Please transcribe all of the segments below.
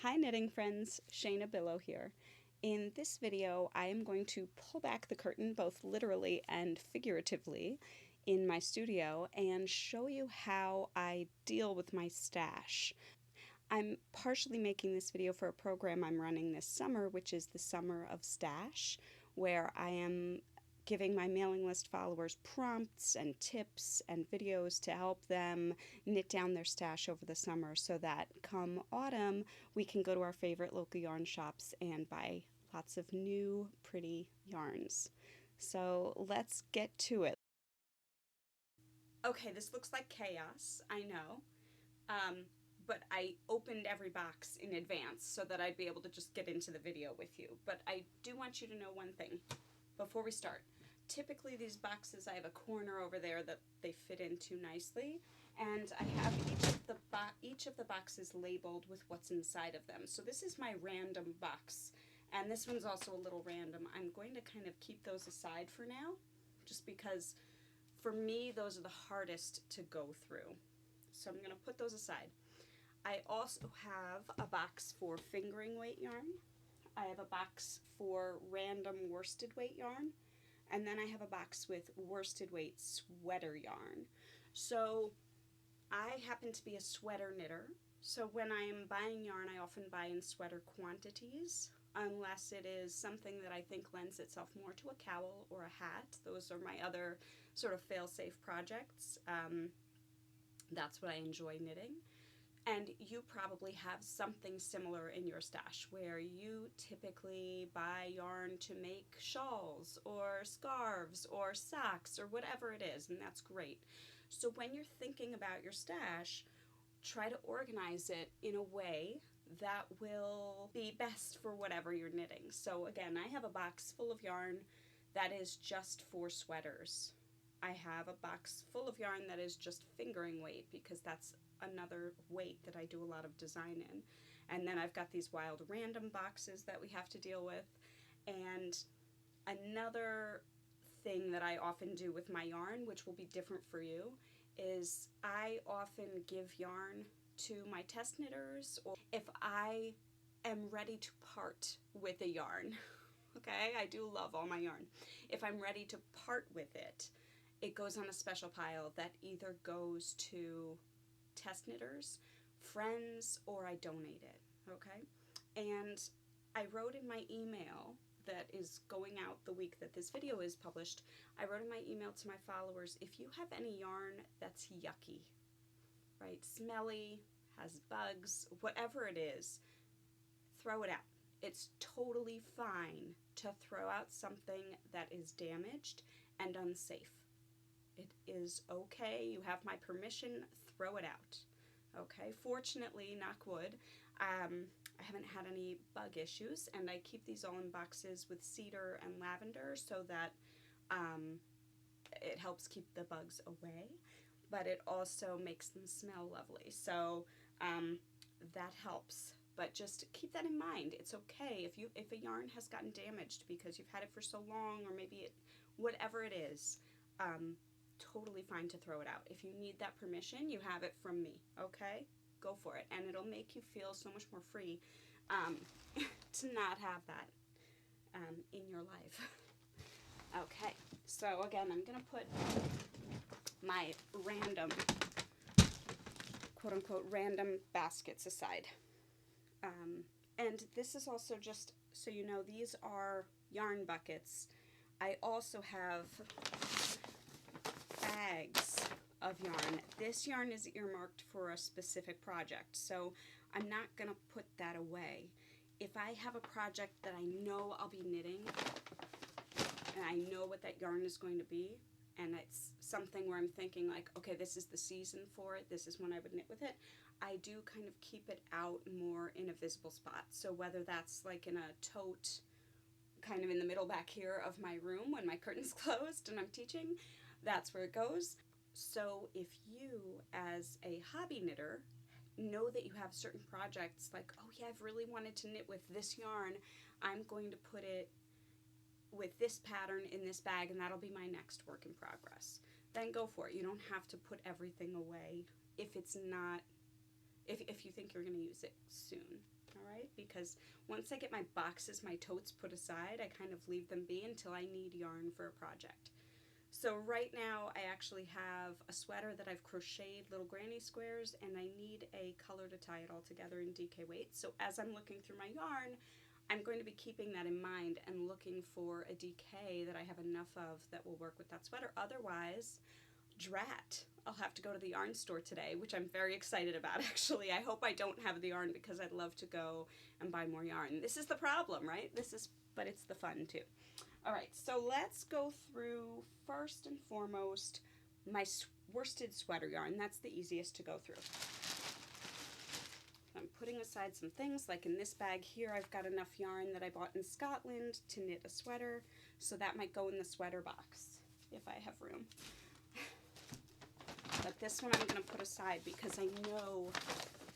Hi knitting friends, Shayna Billow here. In this video, I am going to pull back the curtain both literally and figuratively in my studio and show you how I deal with my stash. I'm partially making this video for a program I'm running this summer, which is the Summer of Stash, where I am giving my mailing list followers prompts and tips and videos to help them knit down their stash over the summer so that come autumn we can go to our favorite local yarn shops and buy lots of new pretty yarns. So let's get to it. Okay, this looks like chaos, I know. Um, but I opened every box in advance so that I'd be able to just get into the video with you. But I do want you to know one thing before we start. Typically these boxes, I have a corner over there that they fit into nicely, and I have each of the boxes labeled with what's inside of them. So this is my random box, and this one's also a little random. I'm going to kind of keep those aside for now, just because for me those are the hardest to go through. So I'm going to put those aside. I also have a box for fingering weight yarn. I have a box for random worsted weight yarn. And then I have a box with worsted weight sweater yarn. So I happen to be a sweater knitter. So when I'm buying yarn, I often buy in sweater quantities, unless it is something that I think lends itself more to a cowl or a hat. Those are my other sort of fail-safe projects. That's what I enjoy knitting. And you probably have something similar in your stash where you typically buy yarn to make shawls or scarves or socks or whatever it is, and that's great. So when you're thinking about your stash, try to organize it in a way that will be best for whatever you're knitting. So again, I have a box full of yarn that is just for sweaters. I have a box full of yarn that is just fingering weight because that's another weight that I do a lot of design in. And then I've got these wild random boxes that we have to deal with. And another thing that I often do with my yarn, which will be different for you, is I often give yarn to my test knitters, or if I am ready to part with a yarn. Okay, I do love all my yarn. If I'm ready to part with it, it goes on a special pile that either goes to test knitters, friends, or I donate it, okay? And I wrote in my email that is going out the week that this video is published, I wrote in my email to my followers, if you have any yarn that's yucky, right, smelly, has bugs, whatever it is, throw it out. It's totally fine to throw out something that is damaged and unsafe. It is okay. You have my permission. Throw it out. Okay. Fortunately, knock wood, I haven't had any bug issues, and I keep these all in boxes with cedar and lavender so that it helps keep the bugs away, but it also makes them smell lovely. So that helps. But just keep that in mind. It's okay if a yarn has gotten damaged because you've had it for so long, or maybe whatever it is. Totally fine to throw it out. If you need that permission, you have it from me, okay? Go for it. And it'll make you feel so much more free to not have that in your life. Okay, so again, I'm going to put my random, quote-unquote, random baskets aside. And this is also, just so you know, these are yarn buckets. I also have bags of yarn. This yarn is earmarked for a specific project, so I'm not going to put that away. If I have a project that I know I'll be knitting, and I know what that yarn is going to be, and it's something where I'm thinking like, okay, this is the season for it, this is when I would knit with it, I do kind of keep it out more in a visible spot. So whether that's like in a tote kind of in the middle back here of my room when my curtain's closed and I'm teaching, that's where it goes. So if you, as a hobby knitter, know that you have certain projects like, oh yeah, I've really wanted to knit with this yarn, I'm going to put it with this pattern in this bag and that'll be my next work in progress, then go for it. You don't have to put everything away if it's not if you think you're going to use it soon. All right, because once I get my boxes, my totes put aside, I kind of leave them be until I need yarn for a project. So right now I actually have a sweater that I've crocheted little granny squares, and I need a color to tie it all together in DK weight. So as I'm looking through my yarn, I'm going to be keeping that in mind and looking for a DK that I have enough of that will work with that sweater. Otherwise, drat. I'll have to go to the yarn store today, which I'm very excited about, actually. I hope I don't have the yarn because I'd love to go and buy more yarn. This is the problem, right? But it's the fun too. All right, so let's go through first and foremost my worsted sweater yarn. That's the easiest to go through. I'm putting aside some things, like in this bag here, I've got enough yarn that I bought in Scotland to knit a sweater, so that might go in the sweater box if I have room. But this one I'm going to put aside because I know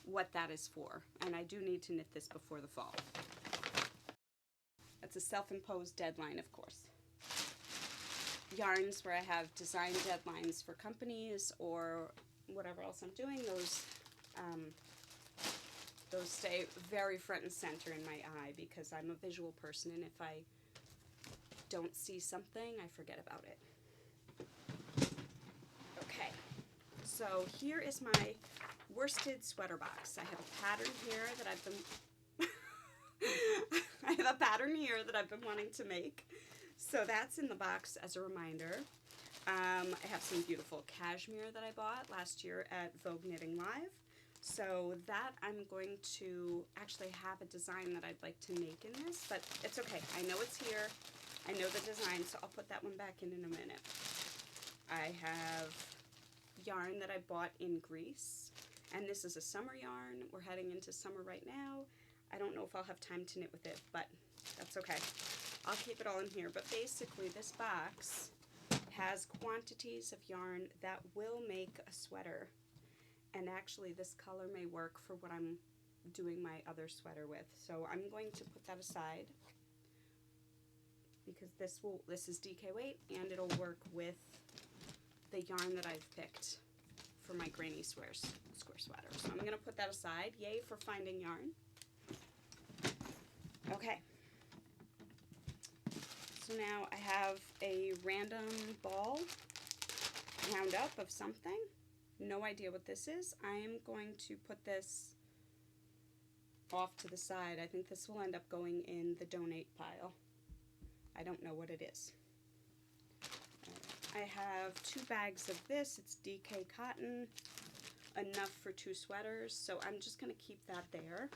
what that is for, and I do need to knit this before the fall. That's a self-imposed deadline, of course. Yarns where I have design deadlines for companies or whatever else I'm doing, those stay very front and center in my eye because I'm a visual person, and if I don't see something, I forget about it. Okay, so here is my worsted sweater box. I have a pattern here that I've been I have a pattern here that I've been wanting to make. So that's in the box as a reminder. I have some beautiful cashmere that I bought last year at Vogue Knitting Live. So that I'm going to actually have a design that I'd like to make in this, but it's okay. I know it's here. I know the design, so I'll put that one back in a minute. I have yarn that I bought in Greece, and this is a summer yarn. We're heading into summer right now. I don't know if I'll have time to knit with it, but that's okay. I'll keep it all in here, but basically this box has quantities of yarn that will make a sweater. And actually this color may work for what I'm doing my other sweater with. So I'm going to put that aside because this is DK weight and it'll work with the yarn that I've picked for my granny square sweater. So I'm going to put that aside. Yay for finding yarn. Okay. So now I have a random ball roundup of something. No idea what this is. I am going to put this off to the side. I think this will end up going in the donate pile. I don't know what it is. I have 2 bags of this. It's DK cotton, enough for 2 sweaters, so I'm just going to keep that there.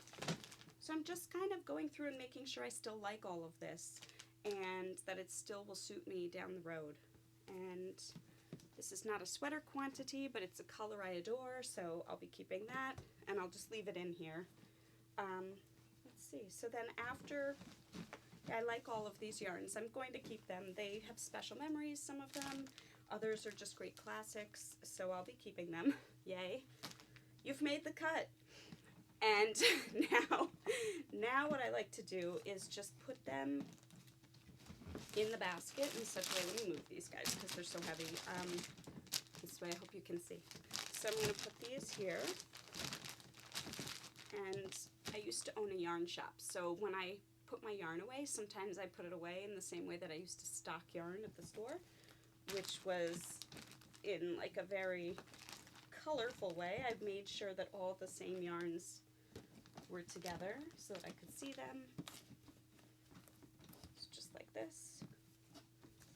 So I'm just kind of going through and making sure I still like all of this and that it still will suit me down the road. And this is not a sweater quantity, but it's a color I adore, so I'll be keeping that, and I'll just leave it in here. Let's see, so then after I like all of these yarns, I'm going to keep them. They have special memories, some of them. Others are just great classics, so I'll be keeping them. Yay. You've made the cut. And now what I like to do is just put them in the basket in such a way. Let me move these guys because they're so heavy. This way I hope you can see. So I'm going to put these here. And I used to own a yarn shop, so when I put my yarn away, sometimes I put it away in the same way that I used to stock yarn at the store, which was in like a very colorful way. I've made sure that all the same yarns were together so that I could see them. It's just like this.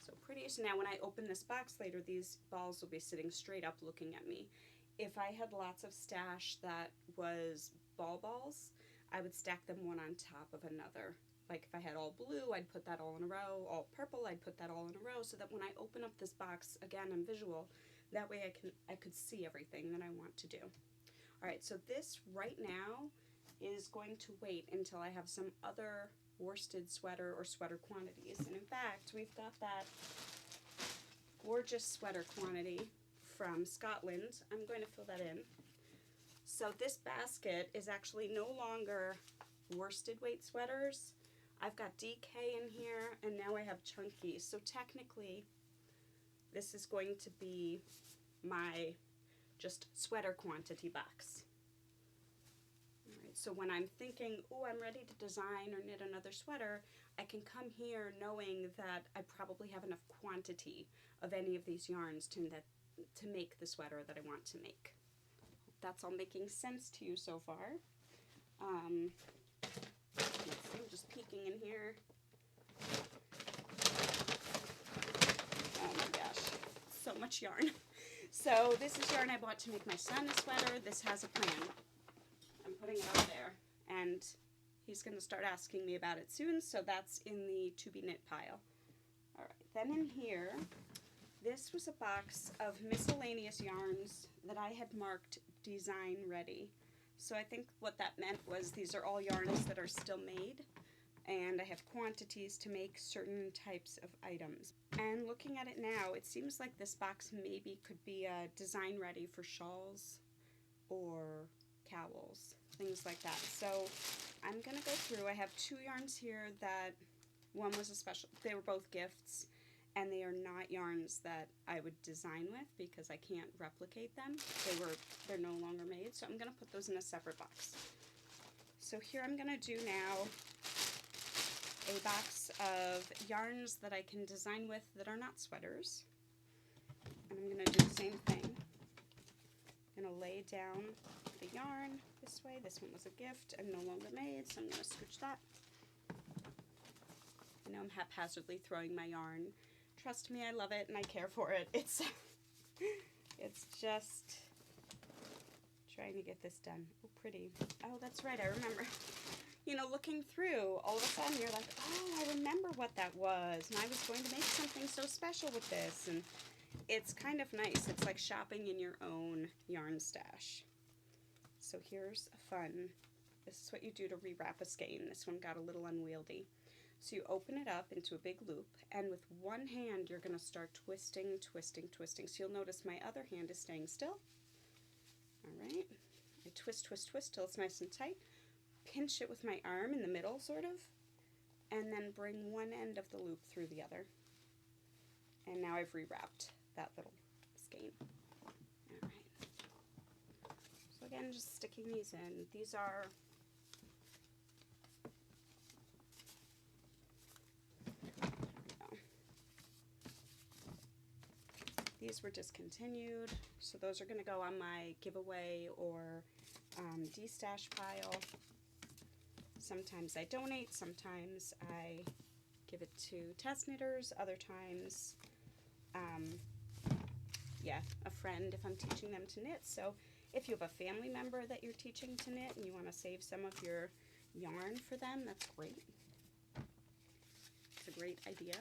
So pretty. So now when I open this box later, these balls will be sitting straight up looking at me. If I had lots of stash that was balls, I would stack them one on top of another. Like if I had all blue, I'd put that all in a row. All purple, I'd put that all in a row, so that when I open up this box, again, I'm visual. That way I could see everything that I want to do. All right, so this right now is going to wait until I have some other worsted sweater or sweater quantities. And in fact, we've got that gorgeous sweater quantity from Scotland. I'm going to fill that in. So this basket is actually no longer worsted weight sweaters. I've got DK in here, and now I have chunky. So technically, this is going to be my just sweater quantity box. So when I'm thinking, oh, I'm ready to design or knit another sweater, I can come here knowing that I probably have enough quantity of any of these yarns to make the sweater that I want to make. That's all making sense to you so far. Let's see, I'm just peeking in here. Oh my gosh, so much yarn. So this is yarn I bought to make my son a sweater. This has a plan. I'm putting it out there, and he's going to start asking me about it soon, so that's in the to be knit pile. All right, then in here, this was a box of miscellaneous yarns that I had marked design ready. So I think what that meant was these are all yarns that are still made, and I have quantities to make certain types of items. And looking at it now, it seems like this box maybe could be a design ready for shawls or cowls, things like that. So I'm gonna go through. I have 2 yarns here that one was a special, they were both gifts, and they are not yarns that I would design with because I can't replicate them. They're no longer made, so I'm gonna put those in a separate box. So here I'm gonna do now a box of yarns that I can design with that are not sweaters. And I'm gonna do the same thing. I'm gonna lay down the yarn this way. This one was a gift and no longer made, so I'm gonna scooch that. I know I'm haphazardly throwing my yarn. Trust me, I love it and I care for it. It's just trying to get this done. Oh, pretty. Oh, that's right, I remember. You know, looking through, all of a sudden you're like, oh, I remember what that was, and I was going to make something so special with this, and it's kind of nice. It's like shopping in your own yarn stash. So here's a fun, this is what you do to rewrap a skein. This one got a little unwieldy. So you open it up into a big loop, and with one hand you're going to start twisting, twisting, twisting. So you'll notice my other hand is staying still. All right, I twist, twist, twist till it's nice and tight. Pinch it with my arm in the middle, sort of, and then bring one end of the loop through the other. And now I've rewrapped that little skein. All right. So again, just sticking these in. These are these were discontinued, so those are going to go on my giveaway or de-stash pile. Sometimes I donate, sometimes I give it to test knitters, other times, yeah, a friend if I'm teaching them to knit. So if you have a family member that you're teaching to knit and you want to save some of your yarn for them, that's great. It's a great idea.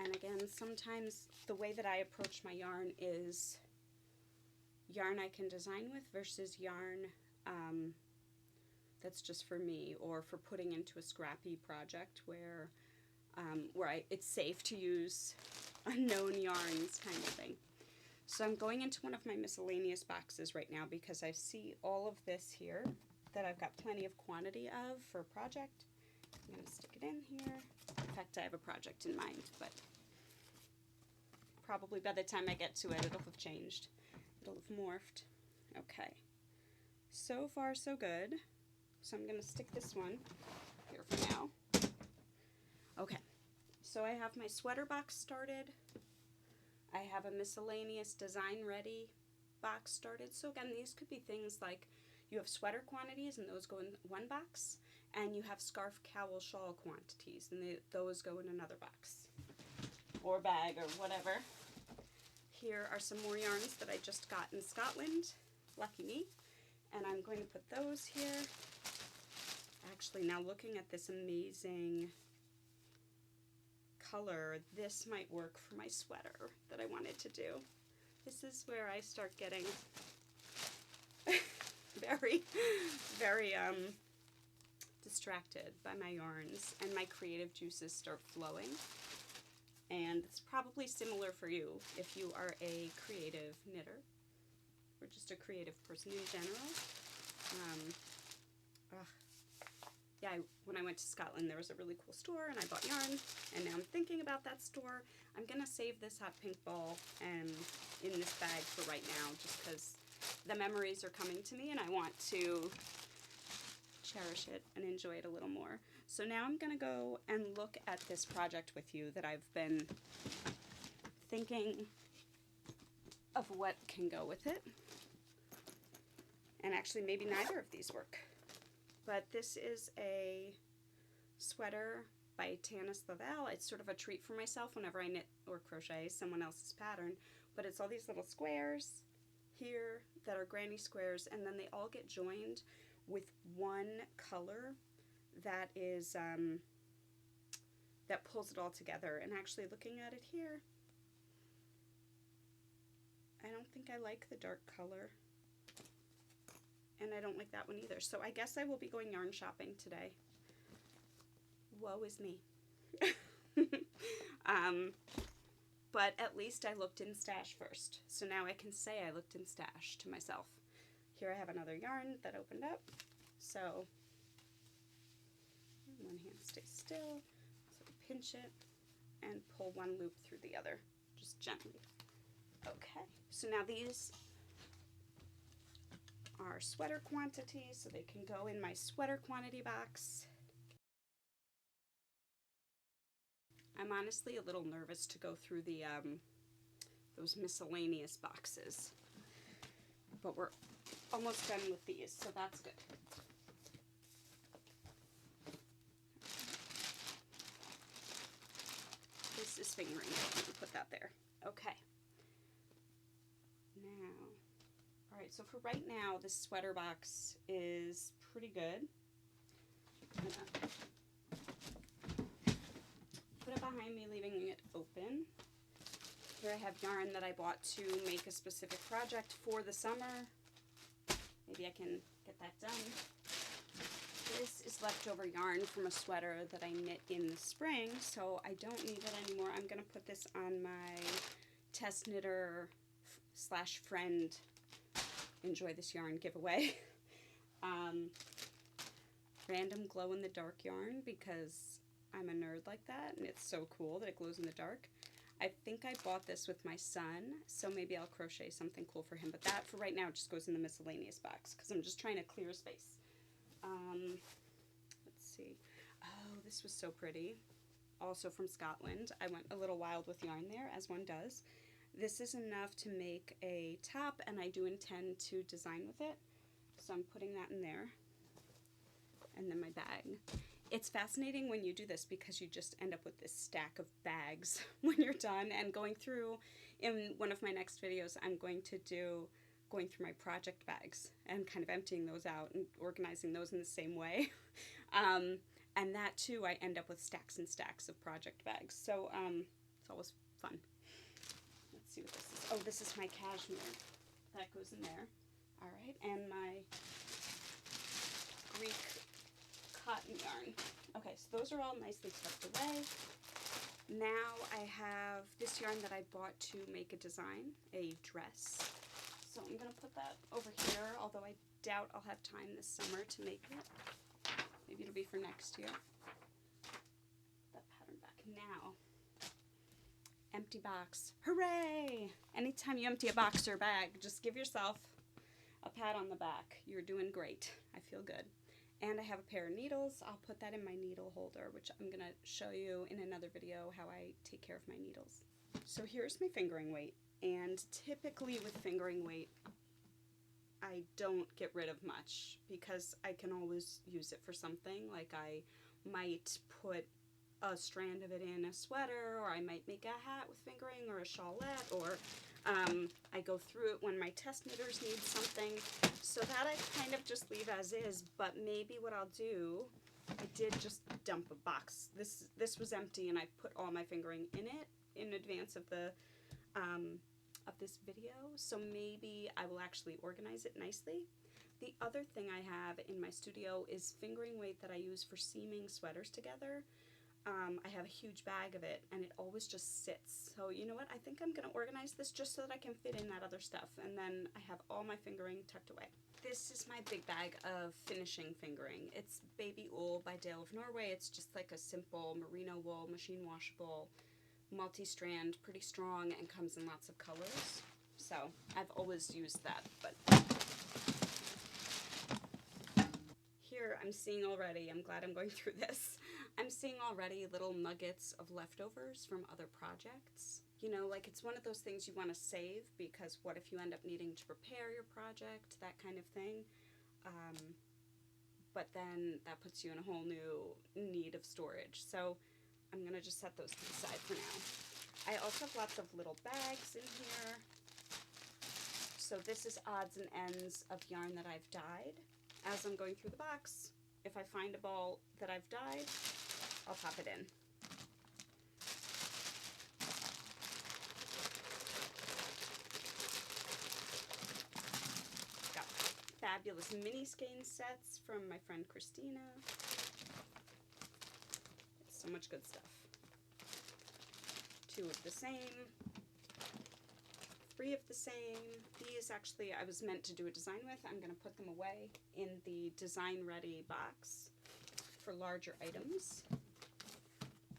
And again, sometimes the way that I approach my yarn is yarn I can design with versus yarn that's just for me or for putting into a scrappy project where it's safe to use unknown yarns kind of thing. So I'm going into one of my miscellaneous boxes right now because I see all of this here that I've got plenty of quantity of for a project. I'm going to stick it in here. In fact, I have a project in mind, but probably by the time I get to it, it'll have changed. It'll have morphed. Okay. So far, so good. So I'm going to stick this one here for now. Okay. So I have my sweater box started. I have a miscellaneous design ready box started. So again, these could be things like you have sweater quantities and those go in one box, and you have scarf, cowl, shawl quantities and those go in another box or bag or whatever. Here are some more yarns that I just got in Scotland, lucky me, and I'm going to put those here. Actually, now looking at this amazing color, this might work for my sweater that I wanted to do. This is where I start getting very, very distracted by my yarns and my creative juices start flowing. And it's probably similar for you if you are a creative knitter or just a creative person in general. Yeah, when I went to Scotland, there was a really cool store, and I bought yarn, and now I'm thinking about that store. I'm going to save this hot pink ball in this bag for right now, just because the memories are coming to me and I want to cherish it and enjoy it a little more. So now I'm going to go and look at this project with you that I've been thinking of what can go with it. And actually maybe neither of these work. But this is a sweater by Tanis Lavelle. It's sort of a treat for myself whenever I knit or crochet someone else's pattern. But it's all these little squares here that are granny squares, and then they all get joined with one color that is that pulls it all together. And actually looking at it here, I don't think I like the dark color, and I don't like that one either. So I guess I will be going yarn shopping today. Woe is me. But at least I looked in stash first. So now I can say I looked in stash to myself. Here I have another yarn that opened up. So one hand stays still. So pinch it and pull one loop through the other, just gently. Okay, so now these are sweater quantities, so they can go in my sweater quantity box. I'm honestly a little nervous to go through the those miscellaneous boxes, but we're almost done with these, so that's good. This is fingering. I'm going to put that there. Okay. Now, all right, so for right now, this sweater box is pretty good. I'm gonna put it behind me, leaving it open. Here I have yarn that I bought to make a specific project for the summer. Maybe I can get that done. This is leftover yarn from a sweater that I knit in the spring, so I don't need it anymore. I'm going to put this on my test knitter / friend enjoy this yarn giveaway. Random glow in the dark yarn, because I'm a nerd like that and it's so cool that it glows in the dark. I think I bought this with my son, so maybe I'll crochet something cool for him, but that for right now just goes in the miscellaneous box because I'm just trying to clear space. Let's see. Oh, this was so pretty. Also from Scotland. I went a little wild with yarn there, as one does. This is enough to make a top, and I do intend to design with it. So I'm putting that in there. And then my bag. It's fascinating when you do this because you just end up with this stack of bags when you're done. And going through, in one of my next videos, I'm going to do going through my project bags and kind of emptying those out and organizing those in the same way. And that too, I end up with stacks and stacks of project bags. So it's always fun. Let's see what this is. Oh, this is my cashmere. That goes in there. All right, and my Greek cotton yarn. Okay, so those are all nicely tucked away. Now I have this yarn that I bought to make a design, a dress. So I'm going to put that over here, although I doubt I'll have time this summer to make it. Maybe it'll be for next year. That pattern back. Now, empty box. Hooray! Anytime you empty a box or bag, just give yourself a pat on the back. You're doing great. I feel good. And I have a pair of needles. I'll put that in my needle holder, which I'm going to show you in another video how I take care of my needles. So here's my fingering weight. And typically with fingering weight, I don't get rid of much because I can always use it for something. Like I might put a strand of it in a sweater, or I might make a hat with fingering, or a shawlette, or I go through it when my test knitters need something. So that I kind of just leave as is, but maybe what I'll do, I did just dump a box. This was empty and I put all my fingering in it in advance of the of this video, so maybe I will actually organize it nicely. The other thing I have in my studio is fingering weight that I use for seaming sweaters together. I have a huge bag of it and it always just sits. So you know what, I think I'm going to organize this just so that I can fit in that other stuff, and then I have all my fingering tucked away. This is my big bag of finishing fingering. It's Baby Wool by Dale of Norway. It's just like a simple merino wool, machine washable, multi-strand, pretty strong, and comes in lots of colors. So I've always used that, but I'm seeing already, I'm glad I'm going through this. I'm seeing already little nuggets of leftovers from other projects. You know, like it's one of those things you want to save because what if you end up needing to prepare your project, that kind of thing. But then that puts you in a whole new need of storage. So I'm going to just set those to the side for now. I also have lots of little bags in here. So this is odds and ends of yarn that I've dyed. As I'm going through the box, if I find a ball that I've dyed, I'll pop it in. Got fabulous mini skein sets from my friend Christina. So much good stuff. 2 of the same. 3 of the same. These actually I was meant to do a design with. I'm going to put them away in the design ready box for larger items.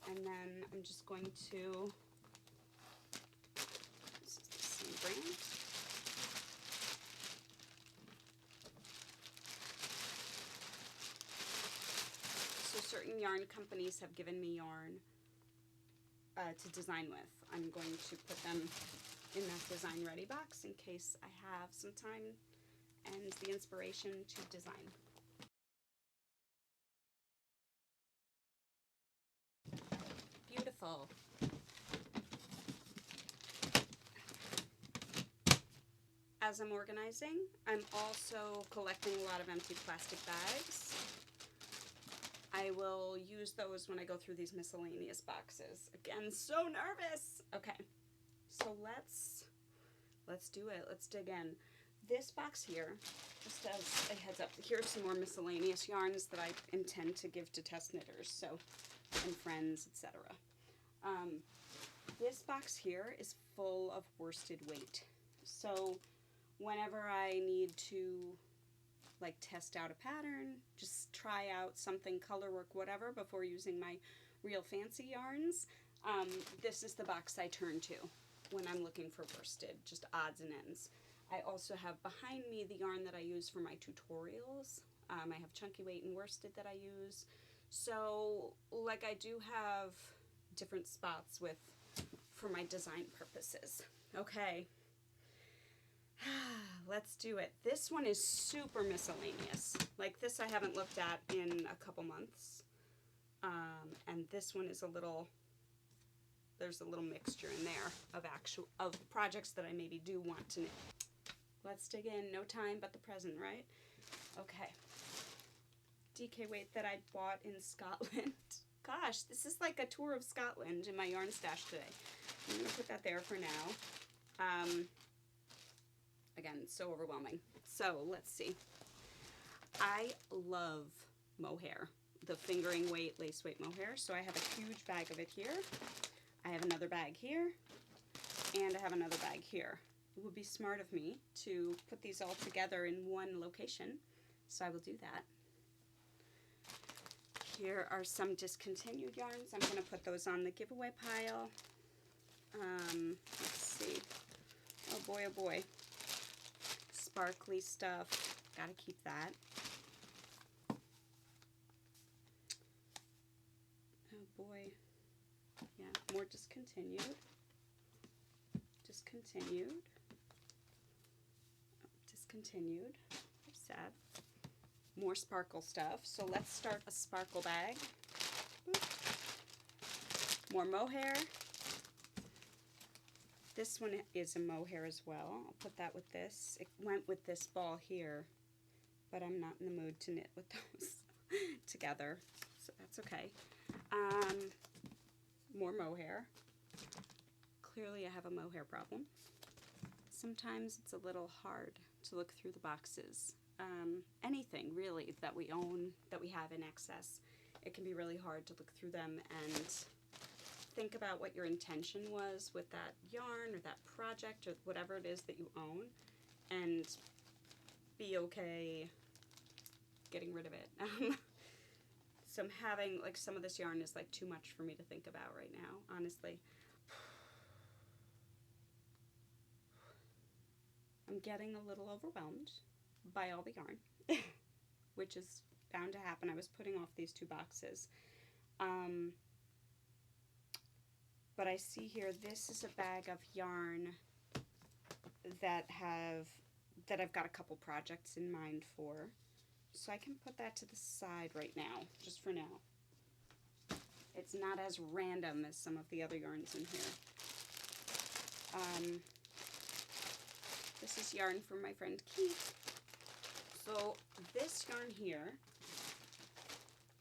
And then I'm just going to, this is the same brand. So certain yarn companies have given me yarn to design with. I'm going to put them in that design ready box in case I have some time and the inspiration to design. Beautiful. As I'm organizing, I'm also collecting a lot of empty plastic bags. I will use those when I go through these miscellaneous boxes. Again, so nervous. Okay, so let's do it. Let's dig in. This box here, just as a heads up, here's some more miscellaneous yarns that I intend to give to test knitters, so, and friends, etc. This box here is full of worsted weight. So whenever I need to like test out a pattern, just try out something, color work, whatever, before using my real fancy yarns, this is the box I turn to when I'm looking for worsted, just odds and ends. I also have behind me the yarn that I use for my tutorials. I have chunky weight and worsted that I use. So like I do have different spots with for my design purposes. Okay. Let's do it. This one is super miscellaneous. Like this I haven't looked at in a couple months. And this one is a little, there's a little mixture in there of projects that I maybe do want to knit. Let's dig in. No time but the present, right? Okay. DK weight that I bought in Scotland. Gosh, this is like a tour of Scotland in my yarn stash today. I'm going to put that there for now. Again, it's so overwhelming. So let's see. I love mohair, the fingering weight, lace weight mohair. So I have a huge bag of it here. I have another bag here, and I have another bag here. It would be smart of me to put these all together in one location, so I will do that. Here are some discontinued yarns. I'm going to put those on the giveaway pile. Let's see. Oh boy, oh boy. Sparkly stuff. Gotta keep that. Oh boy. Yeah, more discontinued. Discontinued. Oh, discontinued. Sad. More sparkle stuff. So let's start a sparkle bag. More mohair. This one is a mohair as well. I'll put that with this. It went with this ball here, but I'm not in the mood to knit with those together, so that's okay. More mohair. Clearly I have a mohair problem. Sometimes it's a little hard to look through the boxes. Anything really that we own, that we have in excess, it can be really hard to look through them and think about what your intention was with that yarn or that project or whatever it is that you own, and be okay getting rid of it. So I'm having, like, some of this yarn is like too much for me to think about right now, honestly. I'm getting a little overwhelmed by all the yarn, which is bound to happen. I was putting off these 2 boxes. But I see here, this is a bag of yarn that I've got a couple projects in mind for. So I can put that to the side right now, just for now. It's not as random as some of the other yarns in here. This is yarn from my friend Keith. So this yarn here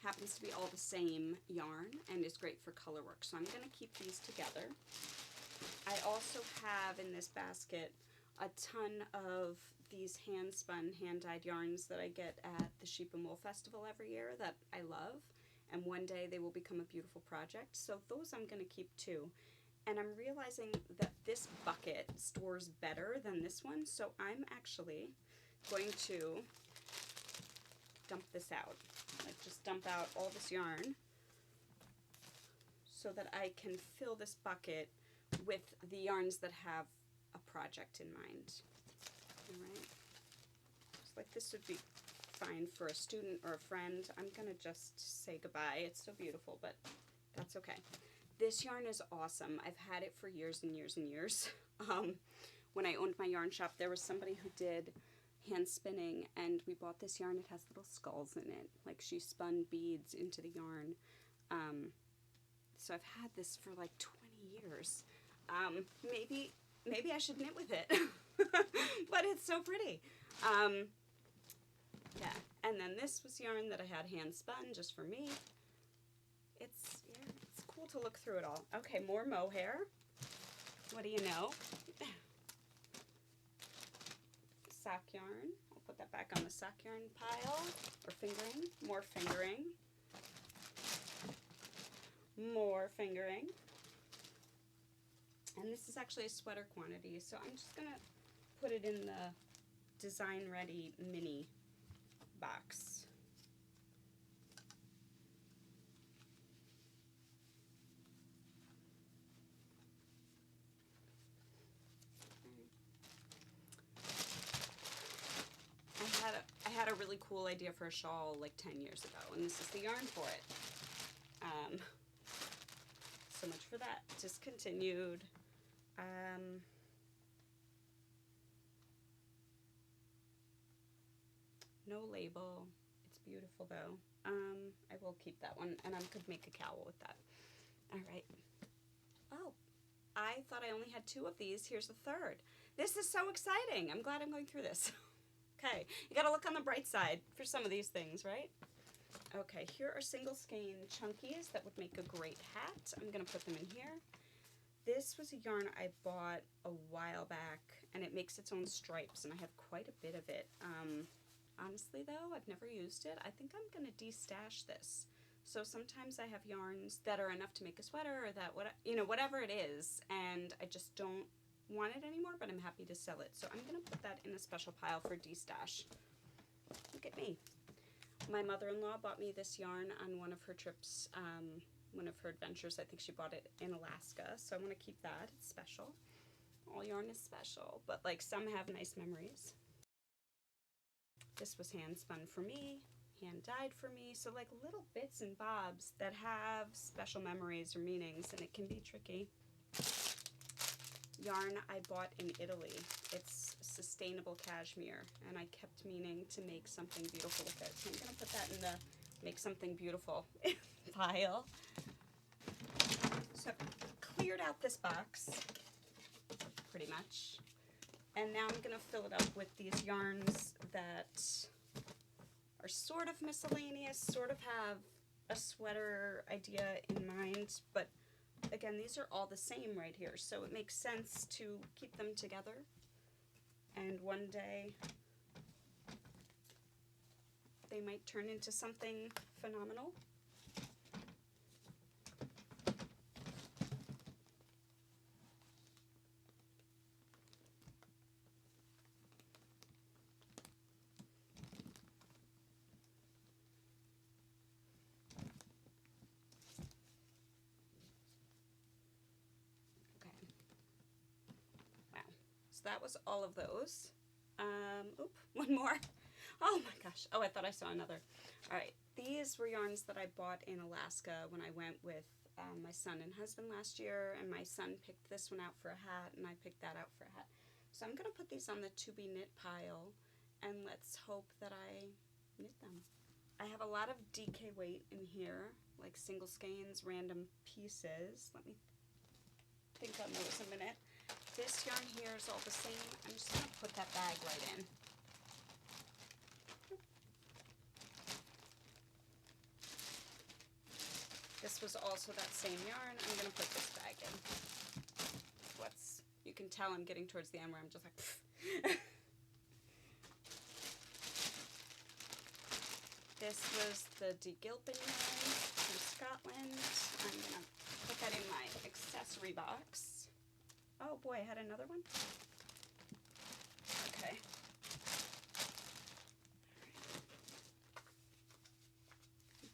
happens to be all the same yarn and is great for color work. So I'm going to keep these together. I also have in this basket a ton of these hand-spun, hand-dyed yarns that I get at the Sheep and Wool Festival every year that I love. And one day they will become a beautiful project. So those I'm going to keep too. And I'm realizing that this bucket stores better than this one. So I'm actually going to dump this out. Like just dump out all this yarn so that I can fill this bucket with the yarns that have a project in mind. Alright? Just like this would be fine for a student or a friend. I'm gonna just say goodbye. It's so beautiful, but that's okay. This yarn is awesome. I've had it for years and years and years. When I owned my yarn shop, there was somebody who did hand spinning, and we bought this yarn. It has little skulls in it, like she spun beads into the yarn. So I've had this for like 20 years. Maybe I should knit with it, but it's so pretty. Yeah, and then this was yarn that I had hand spun just for me. It's cool to look through it all. Okay, more mohair. What do you know? Sock yarn. I'll put that back on the sock yarn pile. Or fingering. More fingering. More fingering. And this is actually a sweater quantity, so I'm just going to put it in the Design Ready mini box. I had a really cool idea for a shawl like 10 years ago, and this is the yarn for it. So much for that. Discontinued. No label. It's beautiful though. I will keep that one, and I could make a cowl with that. All right. Oh, I thought I only had 2 of these. Here's a third. This is so exciting. I'm glad I'm going through this. Okay, you gotta look on the bright side for some of these things, right? Okay, here are single skein chunkies that would make a great hat. I'm gonna put them in here. This was a yarn I bought a while back, and it makes its own stripes, and I have quite a bit of it. Honestly though, I've never used it. I think I'm gonna de-stash this. So sometimes I have yarns that are enough to make a sweater, or that whatever it is, and I just don't want it anymore, but I'm happy to sell it. So I'm gonna put that in a special pile for de-stash. Look at me. My mother-in-law bought me this yarn on one of her trips, one of her adventures. I think she bought it in Alaska, so I want to keep that. It's special. All yarn is special, but like some have nice memories. This was hand spun for me, hand dyed for me, so like little bits and bobs that have special memories or meanings, and it can be tricky. Yarn I bought in Italy. It's sustainable cashmere, and I kept meaning to make something beautiful with it. So I'm going to put that in the make something beautiful pile. So I've cleared out this box, pretty much. And now I'm going to fill it up with these yarns that are sort of miscellaneous, sort of have a sweater idea in mind, but again, these are all the same right here, so it makes sense to keep them together. And one day, they might turn into something phenomenal. So that was all of those. One more. Oh my gosh. Oh, I thought I saw another. All right. These were yarns that I bought in Alaska when I went with my son and husband last year, and my son picked this one out for a hat, and I picked that out for a hat. So I'm going to put these on the to be knit pile, and let's hope that I knit them. I have a lot of DK weight in here, like single skeins, random pieces. Let me think on those a minute. This yarn here is all the same. I'm just going to put that bag right in. This was also that same yarn. I'm going to put this bag in. You can tell I'm getting towards the end where I'm just like, This was the de-gilpin yarn from Scotland. I'm going to put that in my accessory box. Oh boy, I had another one? Okay.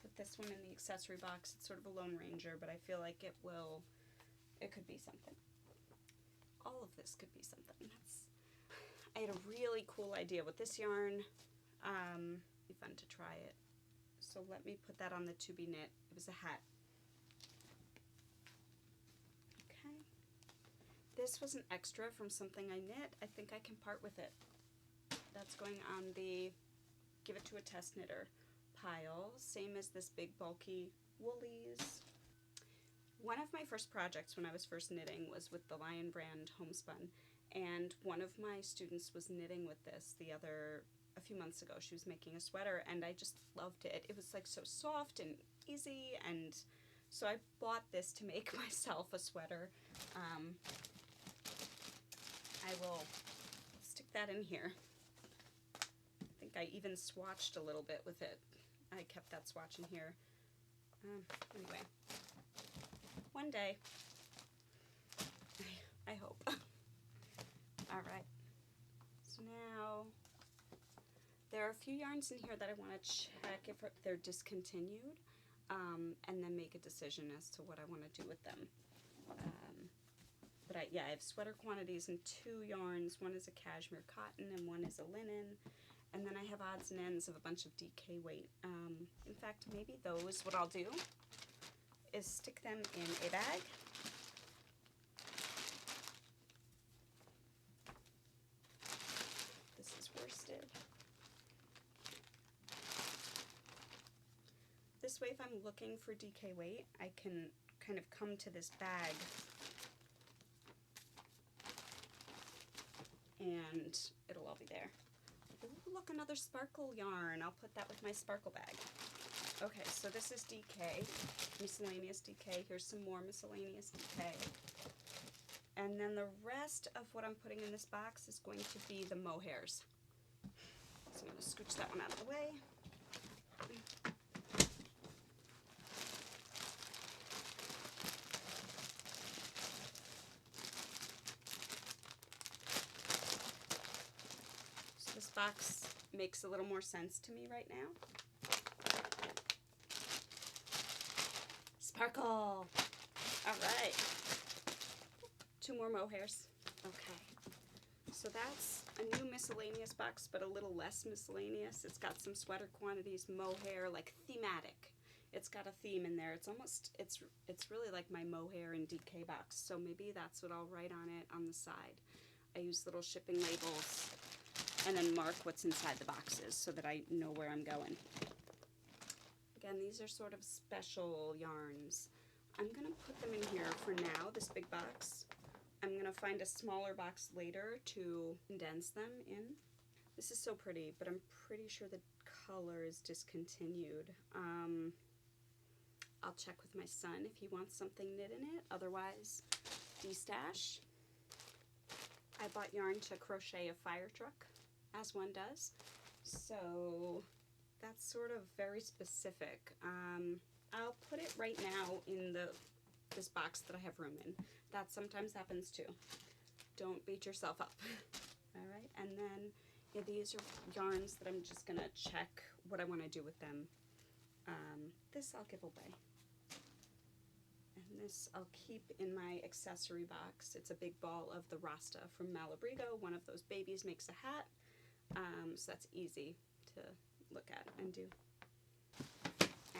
Put this one in the accessory box. It's sort of a Lone Ranger, but I feel like it could be something. All of this could be something. I had a really cool idea with this yarn. It'd be fun to try it. So let me put that on the to be knit. It was a hat. Okay. This was an extra from something I knit. I think I can part with it. That's going on the give it to a test knitter pile. Same as this big bulky woolies. One of my first projects when I was first knitting was with the Lion brand homespun, and one of my students was knitting with this a few months ago. She was making a sweater, and I just loved it. It was like so soft and easy, and so I bought this to make myself a sweater. I will stick that in here. I think I even swatched a little bit with it. I kept that swatch in here. Anyway. One day. I hope. Alright. So now, there are a few yarns in here that I want to check if they're discontinued, and then make a decision as to what I want to do with them. But I have sweater quantities in 2 yarns. One is a cashmere cotton and one is a linen. And then I have odds and ends of a bunch of DK weight. In fact, maybe what I'll do is stick them in a bag. This is worsted. This way, if I'm looking for DK weight, I can kind of come to this bag and it'll all be there. Ooh, look, another sparkle yarn. I'll put that with my sparkle bag. Okay, so this is DK, Miscellaneous DK. Here's some more Miscellaneous DK. And then the rest of what I'm putting in this box is going to be the mohairs. So I'm going to scooch that one out of the way. So this box makes a little more sense to me right now. Sparkle! All right. 2 more mohairs. Okay. So that's a new miscellaneous box, but a little less miscellaneous. It's got some sweater quantities, mohair, like thematic. It's got a theme in there. It's really like my mohair and DK box. So maybe that's what I'll write on it on the side. I use little shipping labels and then mark what's inside the boxes so that I know where I'm going. Again, these are sort of special yarns. I'm going to put them in here for now, this big box. I'm going to find a smaller box later to condense them in. This is so pretty, but I'm pretty sure the color is discontinued. I'll check with my son if he wants something knit in it. Otherwise, de-stash. I bought yarn to crochet a fire truck, as one does. So that's sort of very specific. I'll put it right now in this box that I have room in. That sometimes happens too. Don't beat yourself up. All right, and then these are yarns that I'm just gonna check what I want to do with them. This I'll give away. And this I'll keep in my accessory box. It's a big ball of the Rasta from Malabrigo. One of those babies makes a hat. So that's easy to to look at and do.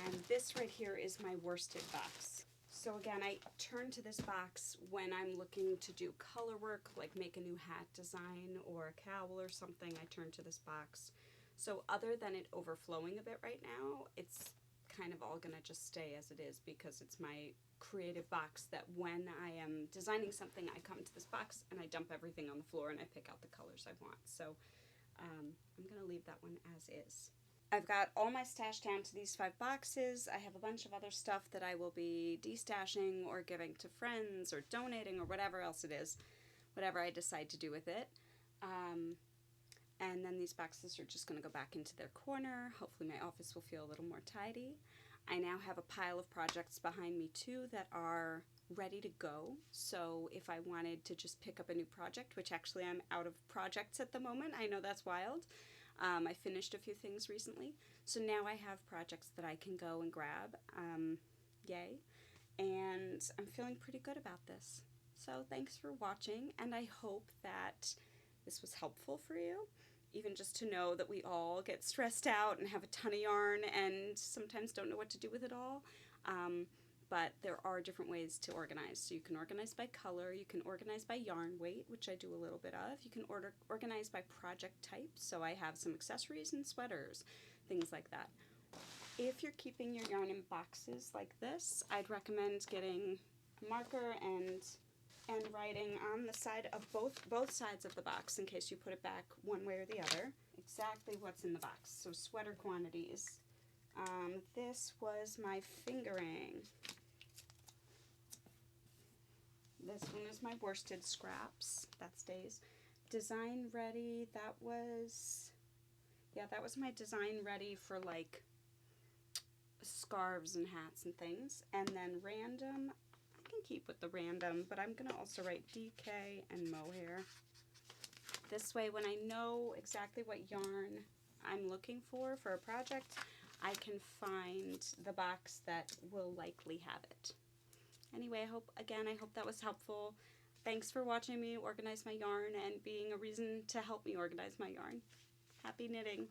And this right here is my worsted box. So again, I turn to this box when I'm looking to do color work, like make a new hat design or a cowl or something. I turn to this box. So other than it overflowing a bit right now, it's kind of all gonna just stay as it is because it's my creative box that when I am designing something, I come to this box and I dump everything on the floor and I pick out the colors I want. So I'm gonna leave that one as is. I've got all my stash down to these 5 boxes. I have a bunch of other stuff that I will be destashing or giving to friends or donating or whatever else it is, whatever I decide to do with it. And then these boxes are just going to go back into their corner. Hopefully my office will feel a little more tidy. I now have a pile of projects behind me too that are ready to go. So if I wanted to just pick up a new project, which actually I'm out of projects at the moment, I know that's wild. I finished a few things recently. So now I have projects that I can go and grab. Yay. And I'm feeling pretty good about this. So thanks for watching, and I hope that this was helpful for you. Even just to know that we all get stressed out and have a ton of yarn and sometimes don't know what to do with it all. But there are different ways to organize. So you can organize by color, you can organize by yarn weight, which I do a little bit of. You can organize by project type. So I have some accessories and sweaters, things like that. If you're keeping your yarn in boxes like this, I'd recommend getting a marker and writing on the side of both sides of the box in case you put it back one way or the other, exactly what's in the box. So sweater quantities. This was my fingering. This one is my worsted scraps. That stays. Design ready. That was my design ready for like scarves and hats and things. And then random. I can keep with the random, but I'm gonna also write DK and mohair. This way, when I know exactly what yarn I'm looking for a project, I can find the box that will likely have it. Anyway, I hope that was helpful. Thanks for watching me organize my yarn and being a reason to help me organize my yarn. Happy knitting!